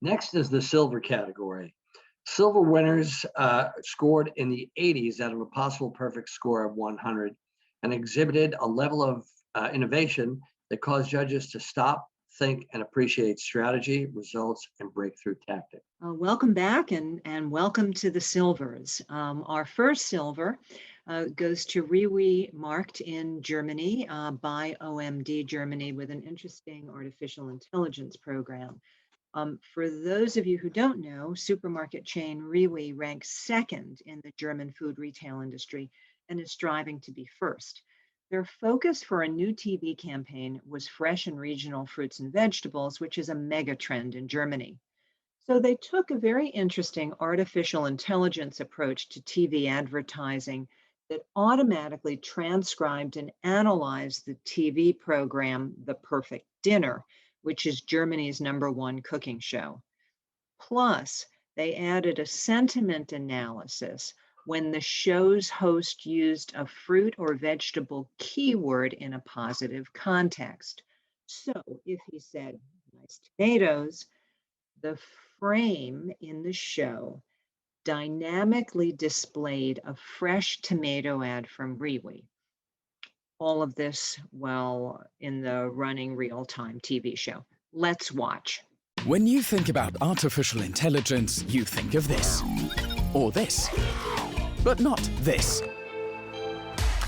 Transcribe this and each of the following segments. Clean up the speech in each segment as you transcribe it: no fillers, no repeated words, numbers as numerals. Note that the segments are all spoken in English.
Next is the silver category. Silver winners scored in the 80s out of a possible perfect score of 100 and exhibited a level of innovation that caused judges to stop, think, and appreciate strategy, results, and breakthrough tactics. Welcome back and welcome to the silvers. Our first silver goes to REWE Markt in Germany by OMD Germany with an interesting artificial intelligence program. For those of you who don't know, supermarket chain REWE ranks second in the German food retail industry and is striving to be first. Their focus for a new TV campaign was fresh and regional fruits and vegetables, which is a mega trend in Germany. So they took a very interesting artificial intelligence approach to TV advertising that automatically transcribed and analyzed the TV program, The Perfect Dinner, which is Germany's #1 cooking show. Plus, they added a sentiment analysis when the show's host used a fruit or vegetable keyword in a positive context. So if he said, nice tomatoes, the frame in the show dynamically displayed a fresh tomato ad from REWE. All of this while in the running real-time TV show. Let's watch. When you think about artificial intelligence, you think of this. Or this. But not this.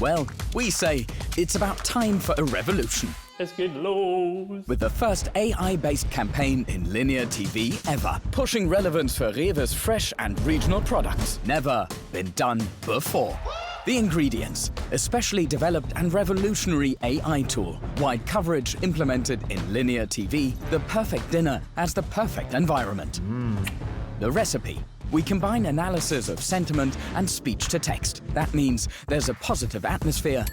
Well, we say it's about time for a revolution. Es geht los. With the first AI-based campaign in linear TV ever, pushing relevance for REWE's fresh and regional products. Never been done before. The ingredients, a specially developed and revolutionary AI tool, wide coverage implemented in linear TV, the perfect dinner as the perfect environment. The recipe. We combine analysis of sentiment and speech to text. That means there's a positive atmosphere.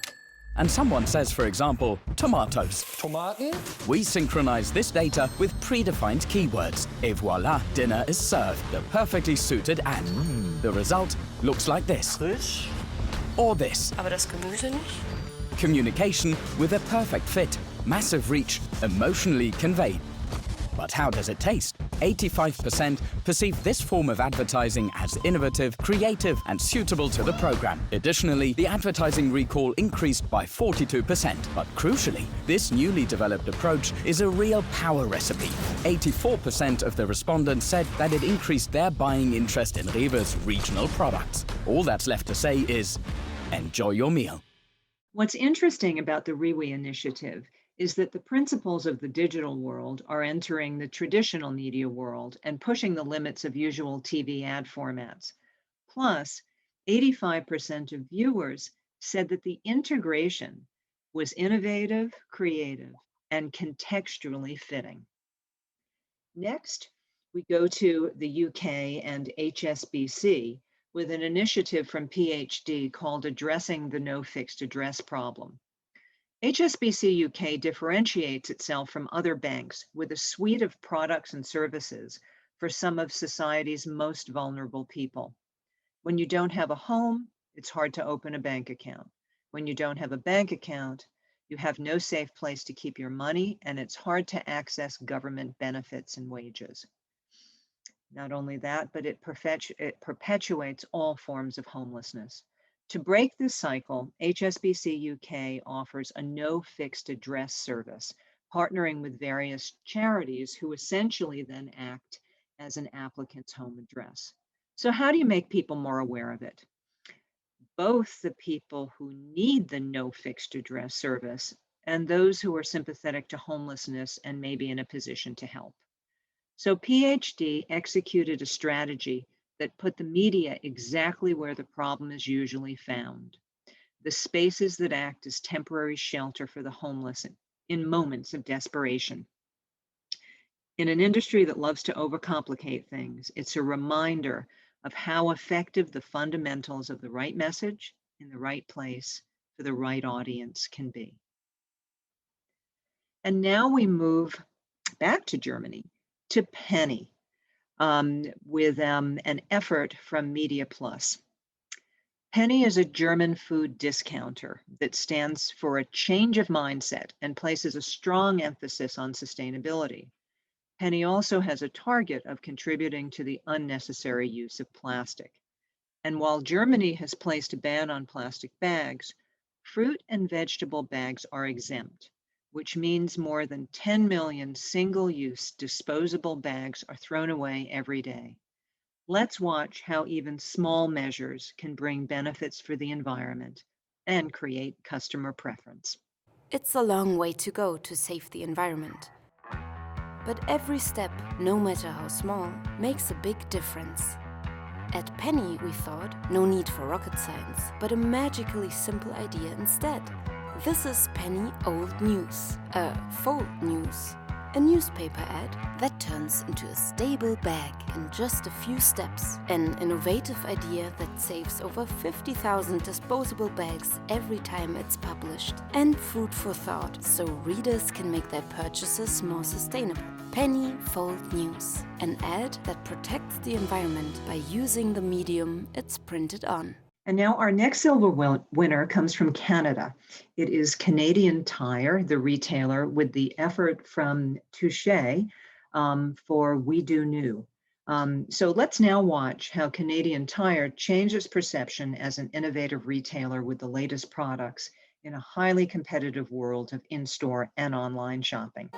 And someone says, for example, tomatoes. Tomaten? We synchronize this data with predefined keywords. Et voila, dinner is served. The perfectly suited ad. The result looks like this. Frisch? Or this. Aber das Gemüse nicht? Communication with a perfect fit. Massive reach, emotionally conveyed. But how does it taste? 85% perceive this form of advertising as innovative, creative, and suitable to the program. Additionally, the advertising recall increased by 42%. But crucially, this newly developed approach is a real power recipe. 84% of the respondents said that it increased their buying interest in REWE's regional products. All that's left to say is, enjoy your meal. What's interesting about the REWE initiative is that the principles of the digital world are entering the traditional media world and pushing the limits of usual TV ad formats. Plus, 85% of viewers said that the integration was innovative, creative, and contextually fitting. Next, we go to the UK and HSBC with an initiative from PhD called Addressing the No Fixed Address Problem. HSBC UK differentiates itself from other banks with a suite of products and services for some of society's most vulnerable people. When you don't have a home, it's hard to open a bank account. When you don't have a bank account, you have no safe place to keep your money, and it's hard to access government benefits and wages. Not only that, but it perpetuates all forms of homelessness. To break this cycle, HSBC UK offers a no fixed address service, partnering with various charities who essentially then act as an applicant's home address. So how do you make people more aware of it? Both the people who need the no fixed address service and those who are sympathetic to homelessness and maybe in a position to help. So PhD executed a strategy that put the media exactly where the problem is usually found. The spaces that act as temporary shelter for the homeless in moments of desperation. In an industry that loves to overcomplicate things, it's a reminder of how effective the fundamentals of the right message in the right place for the right audience can be. And now we move back to Germany, to Penny. With an effort from MEDIAPLUS. Penny is a German food discounter that stands for a change of mindset and places a strong emphasis on sustainability. Penny also has a target of contributing to the unnecessary use of plastic. And while Germany has placed a ban on plastic bags, fruit and vegetable bags are exempt, which means more than 10 million single-use disposable bags are thrown away every day. Let's watch how even small measures can bring benefits for the environment and create customer preference. It's a long way to go to save the environment. But every step, no matter how small, makes a big difference. At Penny, we thought, no need for rocket science, but a magically simple idea instead. This is Penny Old News, Fold News, a newspaper ad that turns into a stable bag in just a few steps. An innovative idea that saves over 50,000 disposable bags every time it's published, and food for thought, so readers can make their purchases more sustainable. Penny Fold News, an ad that protects the environment by using the medium it's printed on. And now our next silver winner comes from Canada. It is Canadian Tire, the retailer, with the effort from Touché for We Do New. So let's now watch how Canadian Tire changes perception as an innovative retailer with the latest products in a highly competitive world of in-store and online shopping.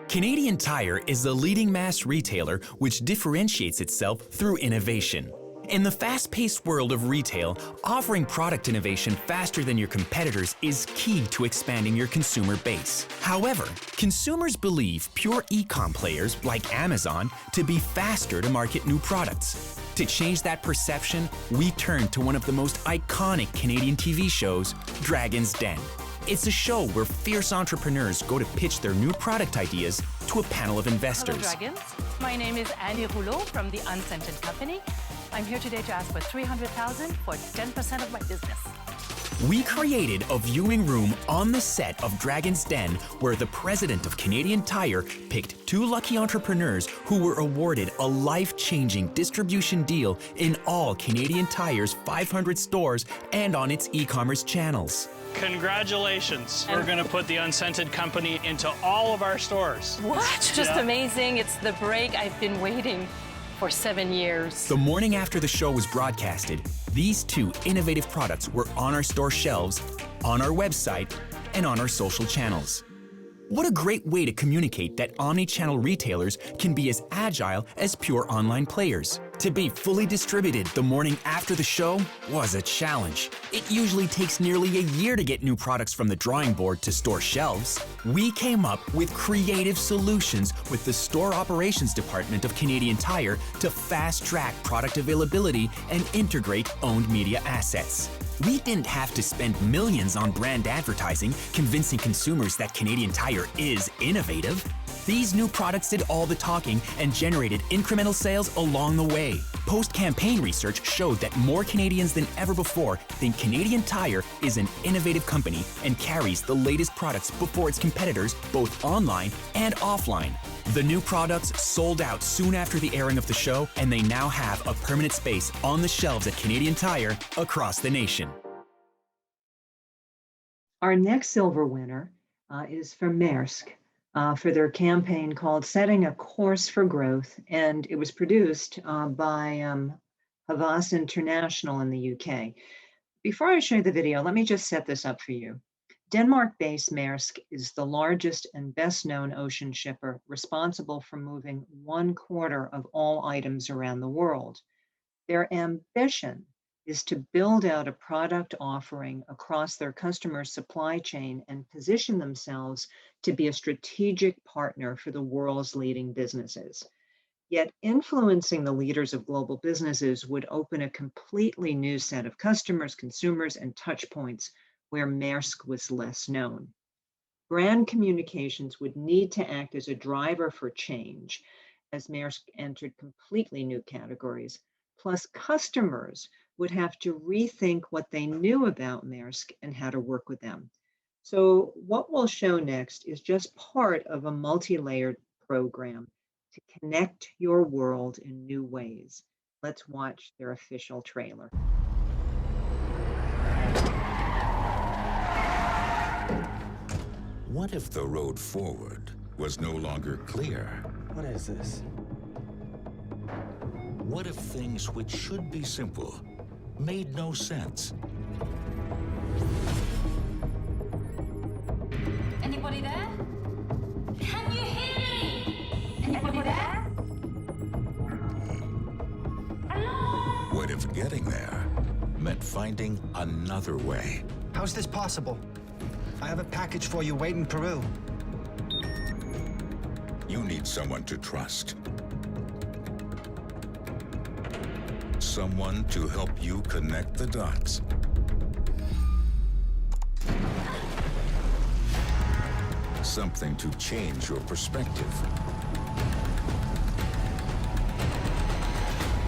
Canadian Tire is the leading mass retailer which differentiates itself through innovation. In the fast-paced world of retail, offering product innovation faster than your competitors is key to expanding your consumer base. However, consumers believe pure e-com players like Amazon to be faster to market new products. To change that perception, we turn to one of the most iconic Canadian TV shows, Dragon's Den. It's a show where fierce entrepreneurs go to pitch their new product ideas to a panel of investors. Hello, Dragons. My name is Annie Rouleau from the Unscented Company. I'm here today to ask for $300,000 for 10% of my business. We created a viewing room on the set of Dragon's Den where the president of Canadian Tire picked two lucky entrepreneurs who were awarded a life-changing distribution deal in all Canadian Tire's 500 stores and on its e-commerce channels. Congratulations. We're going to put the Unscented Company into all of our stores. What? Just amazing. It's the break I've been waiting for 7 years. The morning after the show was broadcasted, these two innovative products were on our store shelves, on our website, and on our social channels. What a great way to communicate that omni-channel retailers can be as agile as pure online players. To be fully distributed the morning after the show was a challenge. It usually takes nearly a year to get new products from the drawing board to store shelves. We came up with creative solutions with the store operations department of Canadian Tire to fast-track product availability and integrate owned media assets. We didn't have to spend millions on brand advertising convincing consumers that Canadian Tire is innovative. These new products did all the talking and generated incremental sales along the way. Post-campaign research showed that more Canadians than ever before think Canadian Tire is an innovative company and carries the latest products before its competitors, both online and offline. The new products sold out soon after the airing of the show, and they now have a permanent space on the shelves at Canadian Tire across the nation. Our next silver winner is from Maersk for their campaign called Setting a Course for Growth, and it was produced by Havas International in the UK. Before I show you the video, let me just set this up for you. Denmark-based Maersk is the largest and best-known ocean shipper, responsible for moving 1/4 of all items around the world. Their ambition is to build out a product offering across their customer supply chain and position themselves to be a strategic partner for the world's leading businesses. Yet influencing the leaders of global businesses would open a completely new set of customers, consumers, and touch points where Maersk was less known. Brand communications would need to act as a driver for change as Maersk entered completely new categories. Plus, customers would have to rethink what they knew about Maersk and how to work with them. So what we'll show next is just part of a multi-layered program to connect your world in new ways. Let's watch their official trailer. What if the road forward was no longer clear? What is this? What if things which should be simple made no sense? Anybody there? Can you hear me? Anybody there? Hello? What if getting there meant finding another way? How's this possible? I have a package for you waiting in Peru. You need someone to trust. Someone to help you connect the dots. Something to change your perspective.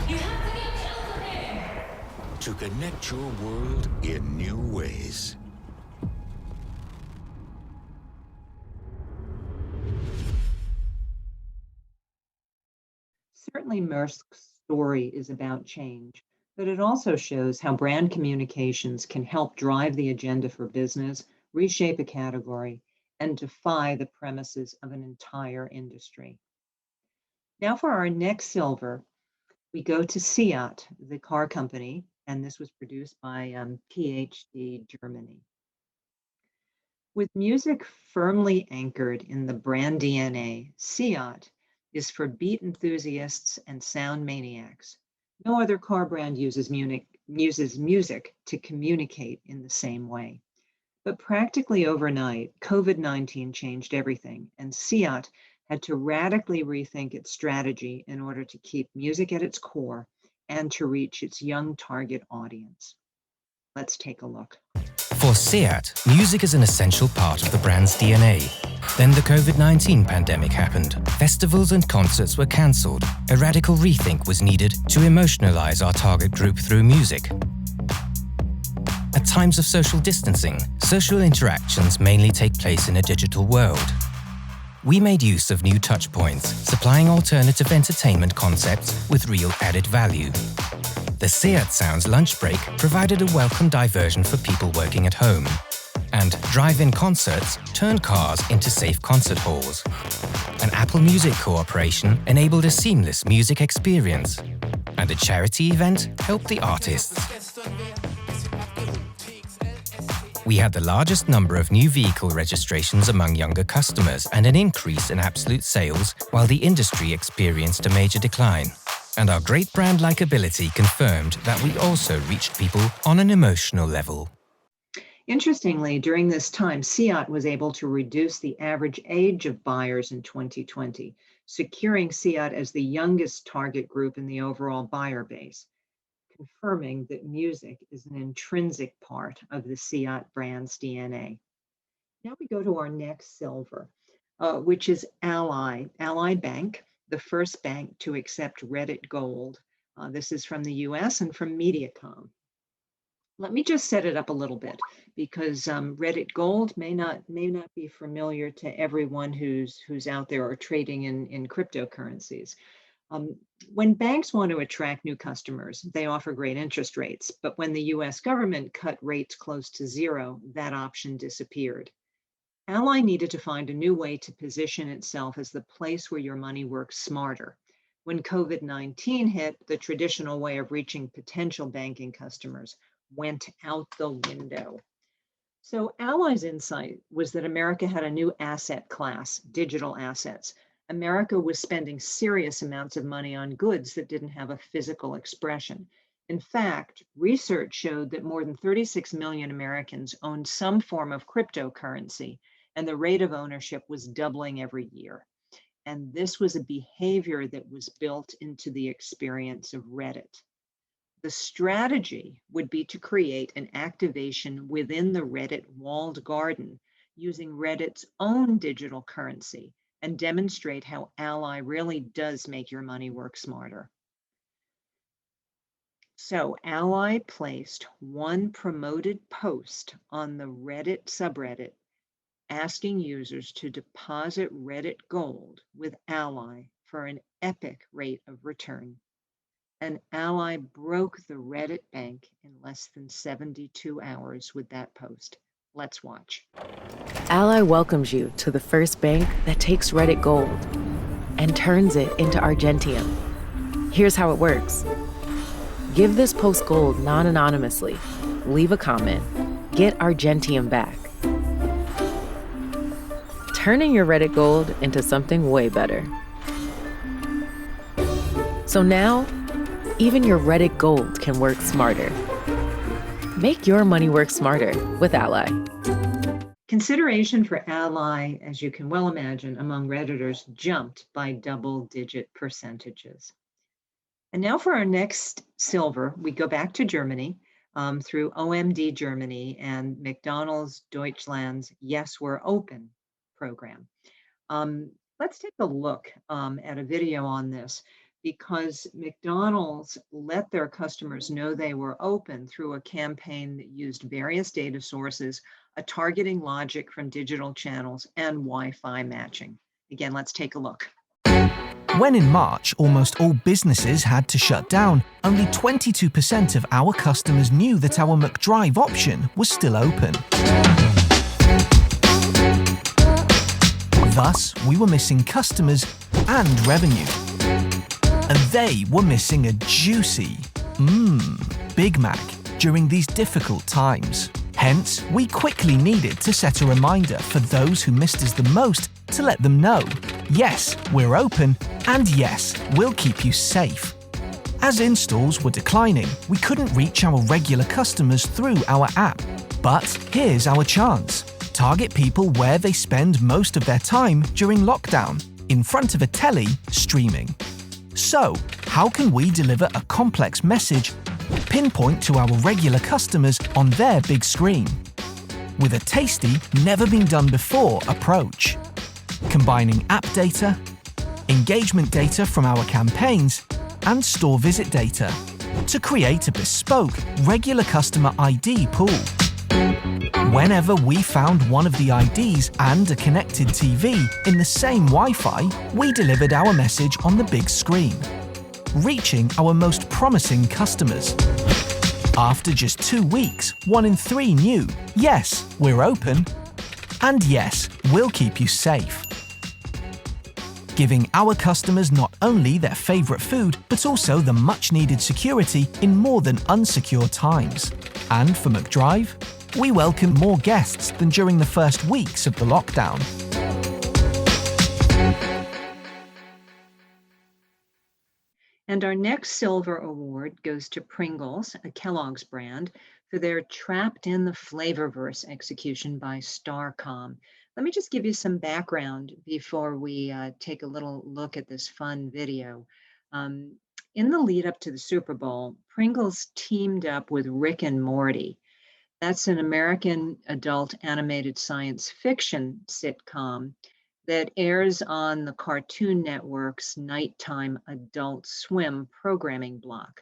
You have to get closer here. To connect your world in new ways. Certainly, Maersk's story is about change, but it also shows how brand communications can help drive the agenda for business, reshape a category, and defy the premises of an entire industry. Now for our next silver, we go to Seat, the car company, and this was produced by PhD Germany. With music firmly anchored in the brand DNA, Seat is for beat enthusiasts and sound maniacs. No other car brand uses music to communicate in the same way. But practically overnight, COVID-19 changed everything, and Seat had to radically rethink its strategy in order to keep music at its core and to reach its young target audience. Let's take a look. For Seat, music is an essential part of the brand's DNA. Then the COVID-19 pandemic happened. Festivals and concerts were cancelled. A radical rethink was needed to emotionalize our target group through music. At times of social distancing, social interactions mainly take place in a digital world. We made use of new touchpoints, supplying alternative entertainment concepts with real added value. The Seat Sounds lunch break provided a welcome diversion for people working at home. And drive-in concerts turned cars into safe concert halls. An Apple Music cooperation enabled a seamless music experience. And a charity event helped the artists. We had the largest number of new vehicle registrations among younger customers and an increase in absolute sales, while the industry experienced a major decline. And our great brand likability confirmed that we also reached people on an emotional level. Interestingly, during this time, Seat was able to reduce the average age of buyers in 2020, securing Seat as the youngest target group in the overall buyer base, confirming that music is an intrinsic part of the Seat brand's DNA. Now we go to our next silver, which is Ally Bank, the first bank to accept Reddit Gold. This is from the US and from MediaCom. Let me just set it up a little bit, because Reddit Gold may not be familiar to everyone who's out there or trading in cryptocurrencies. When banks want to attract new customers, they offer great interest rates. But when the US government cut rates close to zero, that option disappeared. Ally needed to find a new way to position itself as the place where your money works smarter. When COVID-19 hit, the traditional way of reaching potential banking customers went out the window. So Ally's insight was that America had a new asset class, digital assets. America was spending serious amounts of money on goods that didn't have a physical expression. In fact, research showed that more than 36 million Americans owned some form of cryptocurrency, and the rate of ownership was doubling every year. And this was a behavior that was built into the experience of Reddit. The strategy would be to create an activation within the Reddit walled garden using Reddit's own digital currency and demonstrate how Ally really does make your money work smarter. So Ally placed one promoted post on the Reddit subreddit asking users to deposit Reddit Gold with Ally for an epic rate of return. And Ally broke the Reddit bank in less than 72 hours with that post. Let's watch. Ally welcomes you to the first bank that takes Reddit Gold and turns it into Argentium. Here's how it works. Give this post gold non-anonymously, leave a comment, get Argentium back. Turning your Reddit Gold into something way better. So now, even your Reddit Gold can work smarter. Make your money work smarter with Ally. Consideration for Ally, as you can well imagine, among Redditors jumped by double-digit percentages. And now for our next silver, we go back to Germany through OMD Germany and McDonald's Deutschland's Yes, We're Open program. Let's take a look at a video on this, because McDonald's let their customers know they were open through a campaign that used various data sources, a targeting logic from digital channels, and Wi-Fi matching. Again, let's take a look. When in March, almost all businesses had to shut down, only 22% of our customers knew that our McDrive option was still open. Thus, we were missing customers and revenue. And they were missing a juicy, Big Mac during these difficult times. Hence, we quickly needed to set a reminder for those who missed us the most to let them know, yes, we're open, and yes, we'll keep you safe. As installs were declining, we couldn't reach our regular customers through our app. But here's our chance. Target people where they spend most of their time during lockdown, in front of a telly, streaming. So, how can we deliver a complex message, pinpoint to our regular customers on their big screen? With a tasty, never-been-done-before approach. Combining app data, engagement data from our campaigns, and store visit data to create a bespoke regular customer ID pool. Whenever we found one of the IDs and a connected TV in the same Wi-Fi, we delivered our message on the big screen, reaching our most promising customers. After just 2 weeks, 1 in 3 knew, yes, we're open, and yes, we'll keep you safe. Giving our customers not only their favorite food, but also the much-needed security in more than unsecure times. And for McDrive, we welcomed more guests than during the first weeks of the lockdown. And our next silver award goes to Pringles, a Kellogg's brand, for their Trapped in the Flavorverse execution by Starcom. Let me just give you some background before we take a little look at this fun video. In the lead up to the Super Bowl, Pringles teamed up with Rick and Morty. That's an American adult animated science fiction sitcom that airs on the Cartoon Network's nighttime Adult Swim programming block.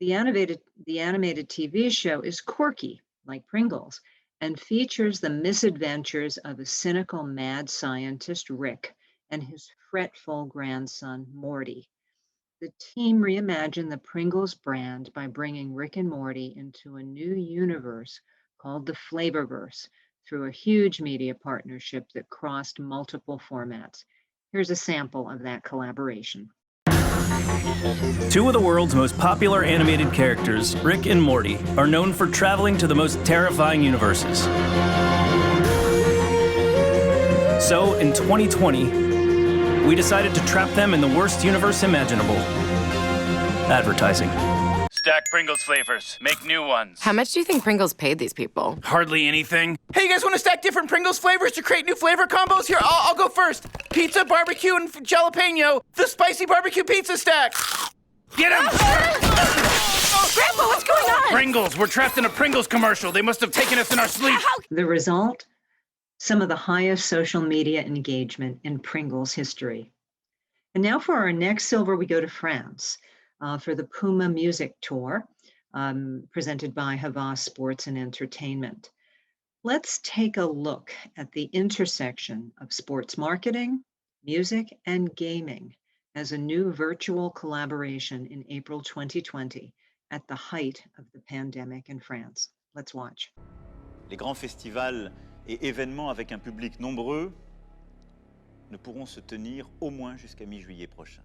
The animated TV show is quirky, like Pringles, and features the misadventures of a cynical mad scientist, Rick, and his fretful grandson, Morty. The team reimagined the Pringles brand by bringing Rick and Morty into a new universe called the Flavorverse through a huge media partnership that crossed multiple formats. Here's a sample of that collaboration. Two of the world's most popular animated characters, Rick and Morty, are known for traveling to the most terrifying universes. So, in 2020, we decided to trap them in the worst universe imaginable. Advertising. Stack Pringles flavors. Make new ones. How much do you think Pringles paid these people? Hardly anything. Hey, you guys want to stack different Pringles flavors to create new flavor combos? Here, I'll go first. Pizza, barbecue, and jalapeno. The spicy barbecue pizza stack. Get him! Grandpa, what's going on? Pringles. We're trapped in a Pringles commercial. They must have taken us in our sleep. The result? Some of the highest social media engagement in Pringles history. And now for our next silver, we go to France for the Puma music tour presented by Havas Sports and Entertainment. Let's take a look at the intersection of sports marketing, music, and gaming as a new virtual collaboration in April 2020 at the height of the pandemic in France. Let's watch. Les grands festivals et événements avec un public nombreux ne pourront se tenir au moins jusqu'à mi-juillet prochain.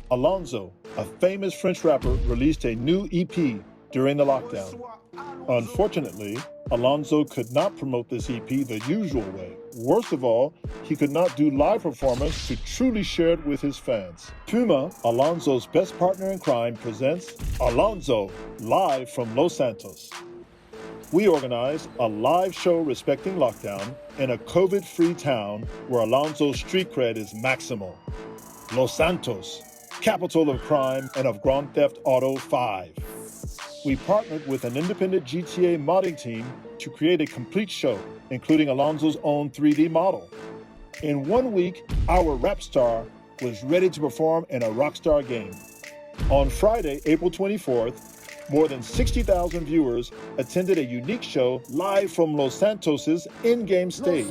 Alonso, a famous French rapper, released a new EP during the lockdown. Unfortunately, Alonso could not promote this EP the usual way. Worst of all, he could not do live performance to truly share it with his fans. Puma, Alonso's best partner in crime, presents Alonso live from Los Santos. We organized a live show respecting lockdown in a COVID-free town where Alonso's street cred is maximal. Los Santos, capital of crime and of Grand Theft Auto 5. We partnered with an independent GTA modding team to create a complete show, including Alonso's own 3D model. In 1 week, our rap star was ready to perform in a Rockstar game. On Friday, April 24th, more than 60,000 viewers attended a unique show live from Los Santos' in-game stage.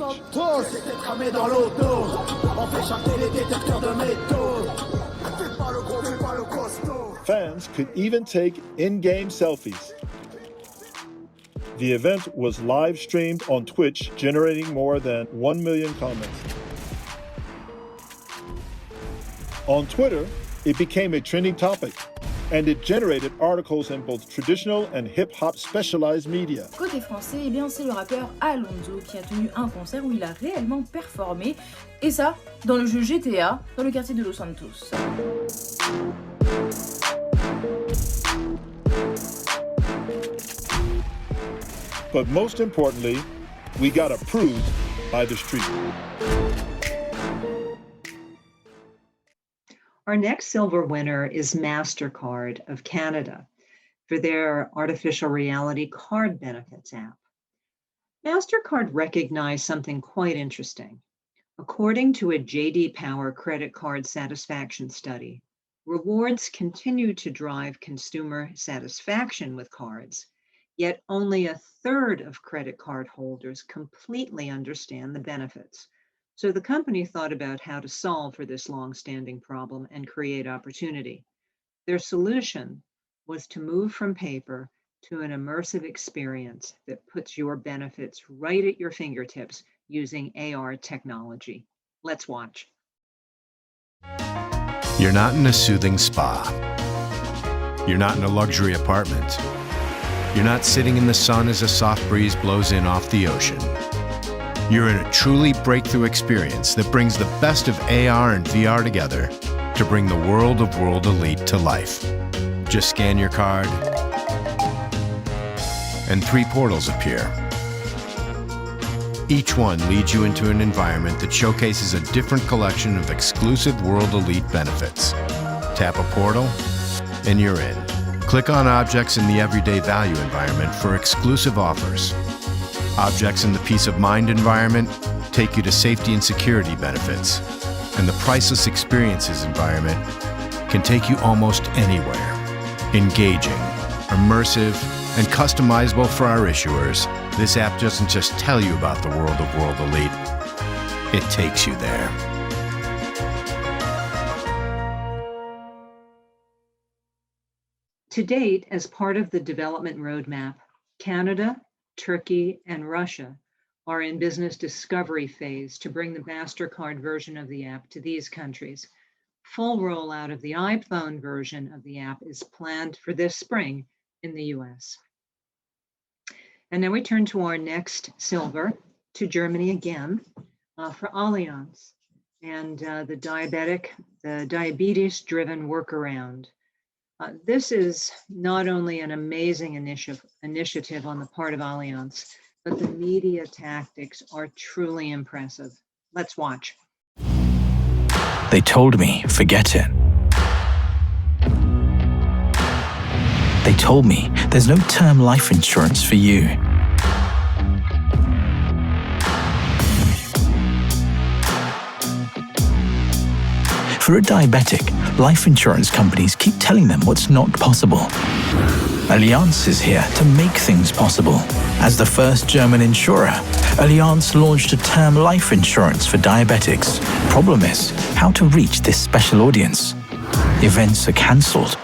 Fans could even take in-game selfies. The event was live streamed on Twitch, generating more than 1 million comments. On Twitter, it became a trending topic, and it generated articles in both traditional and hip-hop specialized media. Côté français, eh bien c'est le rappeur Alonso qui a tenu un concert où il a réellement performé, et ça, dans le jeu GTA, dans le quartier de Los Santos. But most importantly, we got approved by the street. Our next silver winner is Mastercard of Canada for their artificial reality card benefits app. Mastercard recognized something quite interesting. According to a J.D. Power credit card satisfaction study, rewards continue to drive consumer satisfaction with cards, yet only a third of credit card holders completely understand the benefits. So the company thought about how to solve for this long-standing problem and create opportunity. Their solution was to move from paper to an immersive experience that puts your benefits right at your fingertips using AR technology. Let's watch. You're not in a soothing spa. You're not in a luxury apartment. You're not sitting in the sun as a soft breeze blows in off the ocean. You're in a truly breakthrough experience that brings the best of AR and VR together to bring the world of World Elite to life. Just scan your card, and 3 portals appear. Each one leads you into an environment that showcases a different collection of exclusive World Elite benefits. Tap a portal, and you're in. Click on objects in the everyday value environment for exclusive offers. Objects in the peace of mind environment take you to safety and security benefits. And the priceless experiences environment can take you almost anywhere. Engaging, immersive, and customizable for our issuers, this app doesn't just tell you about the world of World Elite, it takes you there. To date, as part of the development roadmap, Canada, Turkey, and Russia are in business discovery phase to bring the Mastercard version of the app to these countries. Full rollout of the iPhone version of the app is planned for this spring in the US. And now we turn to our next silver, to Germany again, for Allianz and the diabetes-driven workaround. This is not only an amazing initiative on the part of Allianz, but the media tactics are truly impressive. Let's watch. They told me, forget it. They told me there's no term life insurance for you. For a diabetic, life insurance companies keep telling them what's not possible. Allianz is here to make things possible. As the first German insurer, Allianz launched a term life insurance for diabetics. Problem is, how to reach this special audience. Events are cancelled.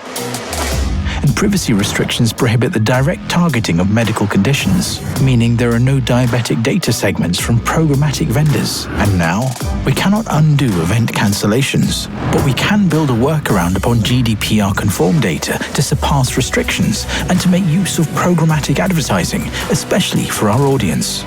and privacy restrictions prohibit the direct targeting of medical conditions, meaning there are no diabetic data segments from programmatic vendors. And now, we cannot undo event cancellations, but we can build a workaround upon GDPR-conform data to surpass restrictions and to make use of programmatic advertising, especially for our audience.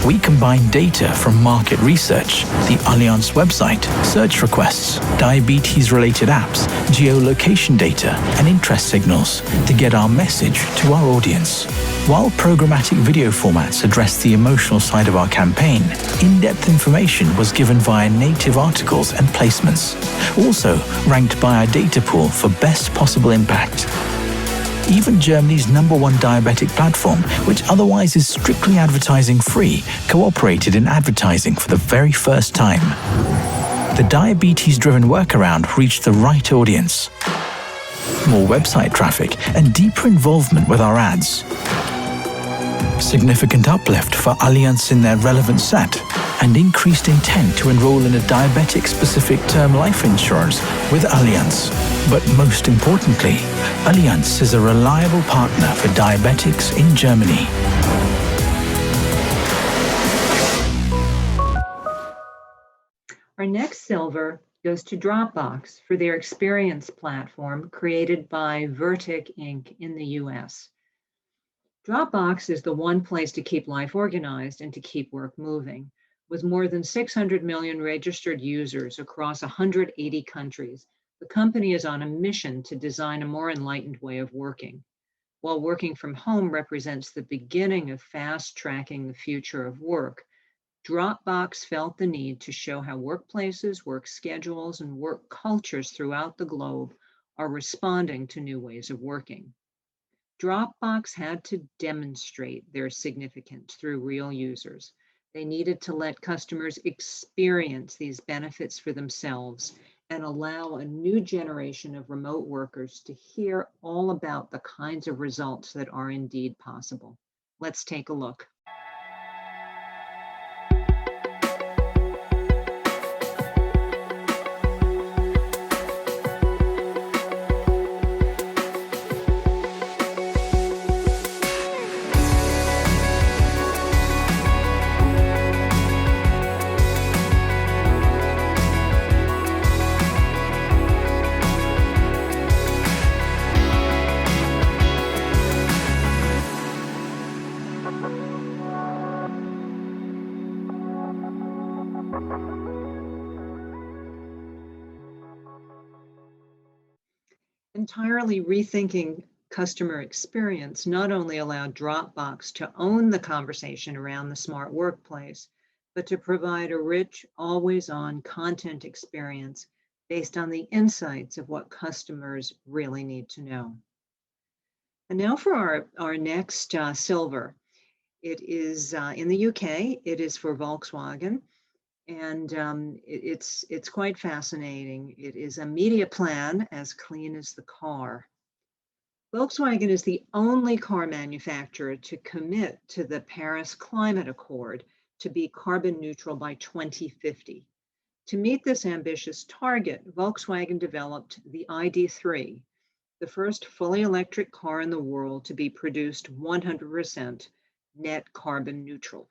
We combine data from market research, the Allianz website, search requests, diabetes-related apps, geolocation data, and interest signals to get our message to our audience. While programmatic video formats address the emotional side of our campaign, in-depth information was given via native articles and placements, also ranked by our data pool for best possible impact. Even Germany's #1 diabetic platform, which otherwise is strictly advertising free, cooperated in advertising for the very first time. The diabetes-driven workaround reached the right audience. More website traffic and deeper involvement with our ads. Significant uplift for Allianz in their relevant set, and increased intent to enroll in a diabetic-specific term life insurance with Allianz. But most importantly, Allianz is a reliable partner for diabetics in Germany. Our next silver goes to Dropbox for their experience platform created by Vertic Inc. in the US. Dropbox is the one place to keep life organized and to keep work moving. With more than 600 million registered users across 180 countries, the company is on a mission to design a more enlightened way of working. While working from home represents the beginning of fast-tracking the future of work, Dropbox felt the need to show how workplaces, work schedules, and work cultures throughout the globe are responding to new ways of working. Dropbox had to demonstrate their significance through real users. They needed to let customers experience these benefits for themselves and allow a new generation of remote workers to hear all about the kinds of results that are indeed possible. Let's take a look. Entirely rethinking customer experience not only allowed Dropbox to own the conversation around the smart workplace, but to provide a rich, always-on content experience based on the insights of what customers really need to know. And now for our next silver. It is in the UK, it is for Volkswagen. And it's quite fascinating. It is a media plan as clean as the car. Volkswagen is the only car manufacturer to commit to the Paris Climate Accord to be carbon neutral by 2050. To meet this ambitious target, Volkswagen developed the ID.3, the first fully electric car in the world to be produced 100% net carbon neutral.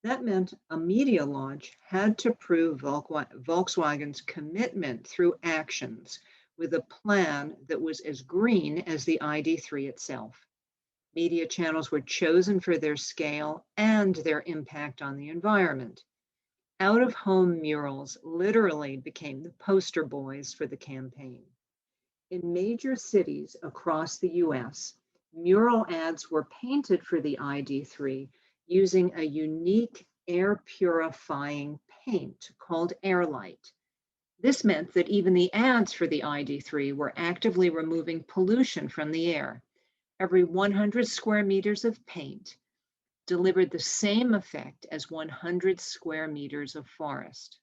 That meant a media launch had to prove Volkswagen's commitment through actions with a plan that was as green as the ID.3 itself. Media channels were chosen for their scale and their impact on the environment. Out-of-home murals literally became the poster boys for the campaign. In major cities across the US, mural ads were painted for the ID.3 using a unique air purifying paint called Airlight. This meant that even the ads for the ID.3 were actively removing pollution from the air. Every 100 square meters of paint delivered the same effect as 100 square meters of forest.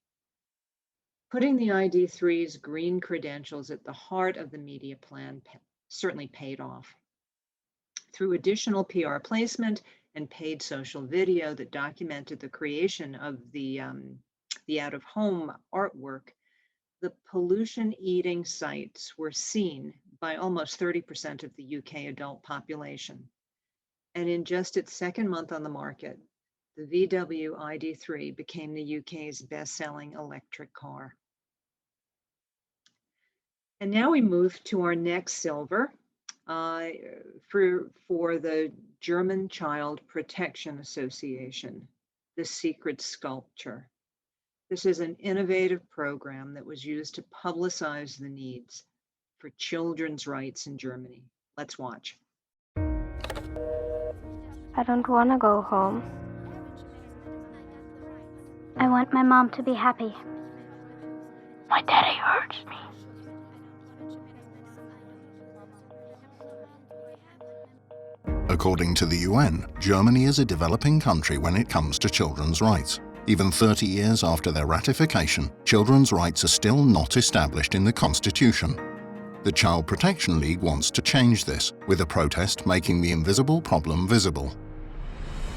Putting the ID.3's green credentials at the heart of the media plan certainly paid off. Through additional PR placement and paid social video that documented the creation of the out-of-home artwork, the pollution-eating sites were seen by almost 30% of the UK adult population. And in just its second month on the market, the VW ID3 became the UK's best-selling electric car. And now we move to our next silver for the German Child Protection Association, the Secret Sculpture. This is an innovative program that was used to publicize the needs for children's rights in Germany. Let's watch. I don't want to go home. I want my mom to be happy. My daddy hurts me. According to the UN, Germany is a developing country when it comes to children's rights. Even 30 years after their ratification, children's rights are still not established in the constitution. The Child Protection League wants to change this, with a protest making the invisible problem visible.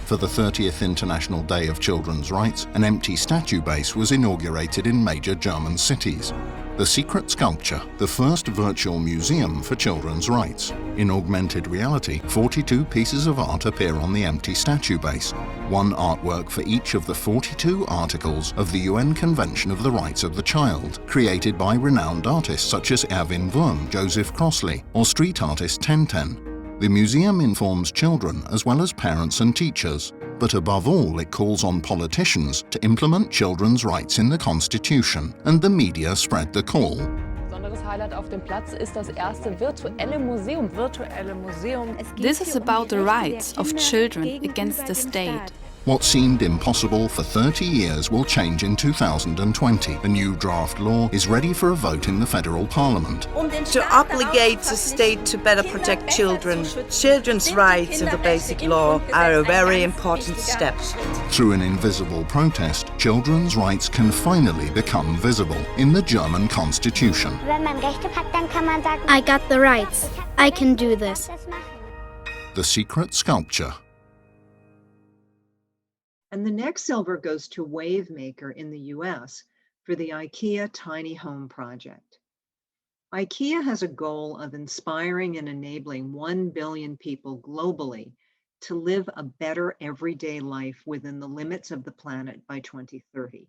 For the 30th International Day of Children's Rights, an empty statue base was inaugurated in major German cities. The Secret Sculpture, the first virtual museum for children's rights. In augmented reality, 42 pieces of art appear on the empty statue base, one artwork for each of the 42 articles of the UN Convention of the Rights of the Child, created by renowned artists such as Erwin Wurm, Joseph Crossley, or street artist Tenten. The museum informs children as well as parents and teachers, but above all it calls on politicians to implement children's rights in the Constitution, and the media spread the call. Besonderes Highlight auf dem Platz ist das erste virtuelle Museum. This is about the rights of children against the state. What seemed impossible for 30 years will change in 2020. A new draft law is ready for a vote in the federal parliament. To obligate the state to better protect children, children's rights in the basic law are a very important step. Through an invisible protest, children's rights can finally become visible in the German constitution. I got the rights. I can do this. The Secret Sculpture. And the next silver goes to Wavemaker in the US for the IKEA Tiny Home Project. IKEA has a goal of inspiring and enabling 1 billion people globally to live a better everyday life within the limits of the planet by 2030.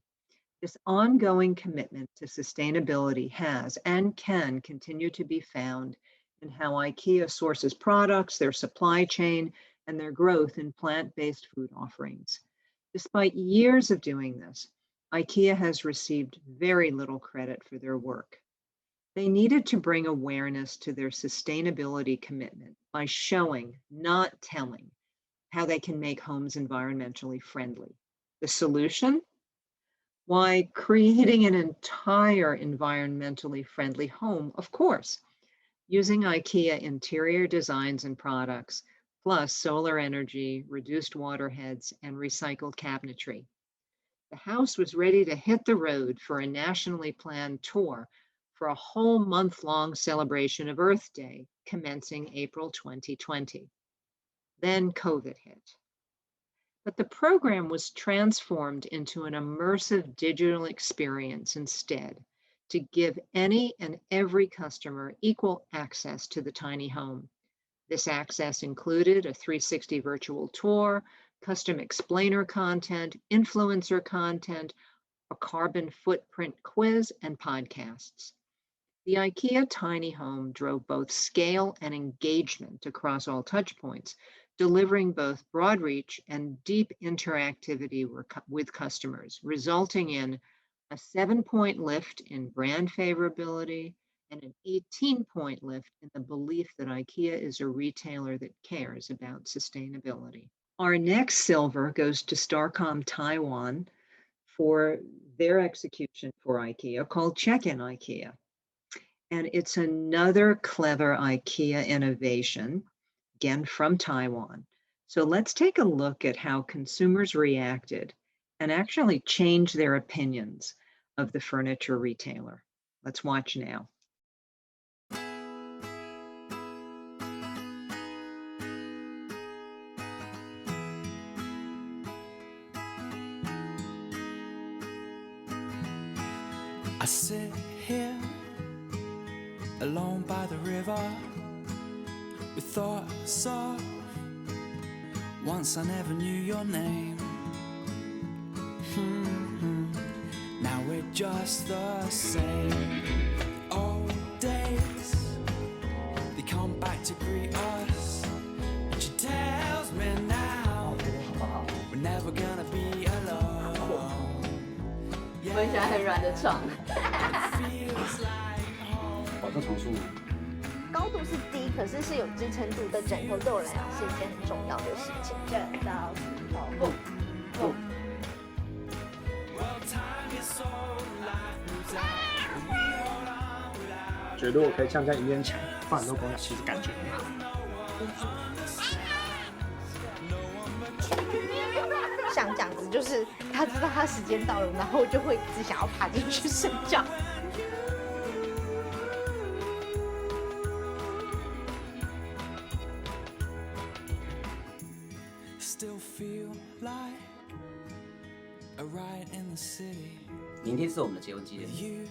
This ongoing commitment to sustainability has and can continue to be found in how IKEA sources products, their supply chain, and their growth in plant-based food offerings. Despite years of doing this, IKEA has received very little credit for their work. They needed to bring awareness to their sustainability commitment by showing, not telling, how they can make homes environmentally friendly. The solution? Why, creating an entire environmentally friendly home, of course, using IKEA interior designs and products, plus solar energy, reduced water heads, and recycled cabinetry. The house was ready to hit the road for a nationally planned tour for a whole month-long celebration of Earth Day, commencing April 2020. Then COVID hit. But the program was transformed into an immersive digital experience instead, to give any and every customer equal access to the tiny home. This access included a 360 virtual tour, custom explainer content, influencer content, a carbon footprint quiz, and podcasts. The IKEA Tiny Home drove both scale and engagement across all touchpoints, delivering both broad reach and deep interactivity with customers, resulting in a 7-point lift in brand favorability and an 18-point lift in the belief that IKEA is a retailer that cares about sustainability. Our next silver goes to Starcom Taiwan for their execution for IKEA called Check-in IKEA. And it's another clever IKEA innovation, again from Taiwan. So let's take a look at how consumers reacted and actually changed their opinions of the furniture retailer. Let's watch now. I sit here alone by the river, with thoughts of once I never knew your name. Now we're just the same. Old days, they come back to greet us, and she tells me now we're never gonna be alone. 我很喜欢很软的床。保证床数高度是低，可是是有支撑度的枕头，对我来讲是一件很重要的事情。枕到石头，不。觉得我可以像在一面墙放很多东西，其实感觉很好。像这样子，就是他知道他时间到了，然后就会只想要爬进去睡觉。明天是我们的结婚纪念日，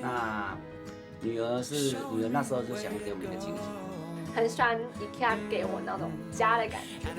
那女儿那时候就想给我们一个惊喜。很喜欢 IKEA 给我那种家的感觉。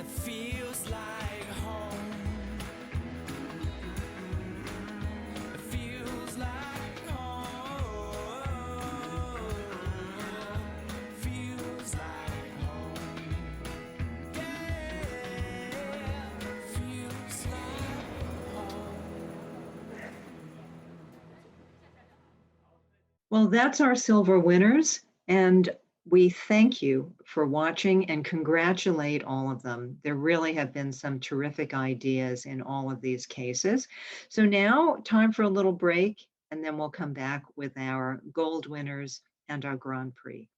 Well, that's our silver winners, and we thank you for watching and congratulate all of them. There really have been some terrific ideas in all of these cases. So now, time for a little break, and then we'll come back with our gold winners and our Grand Prix.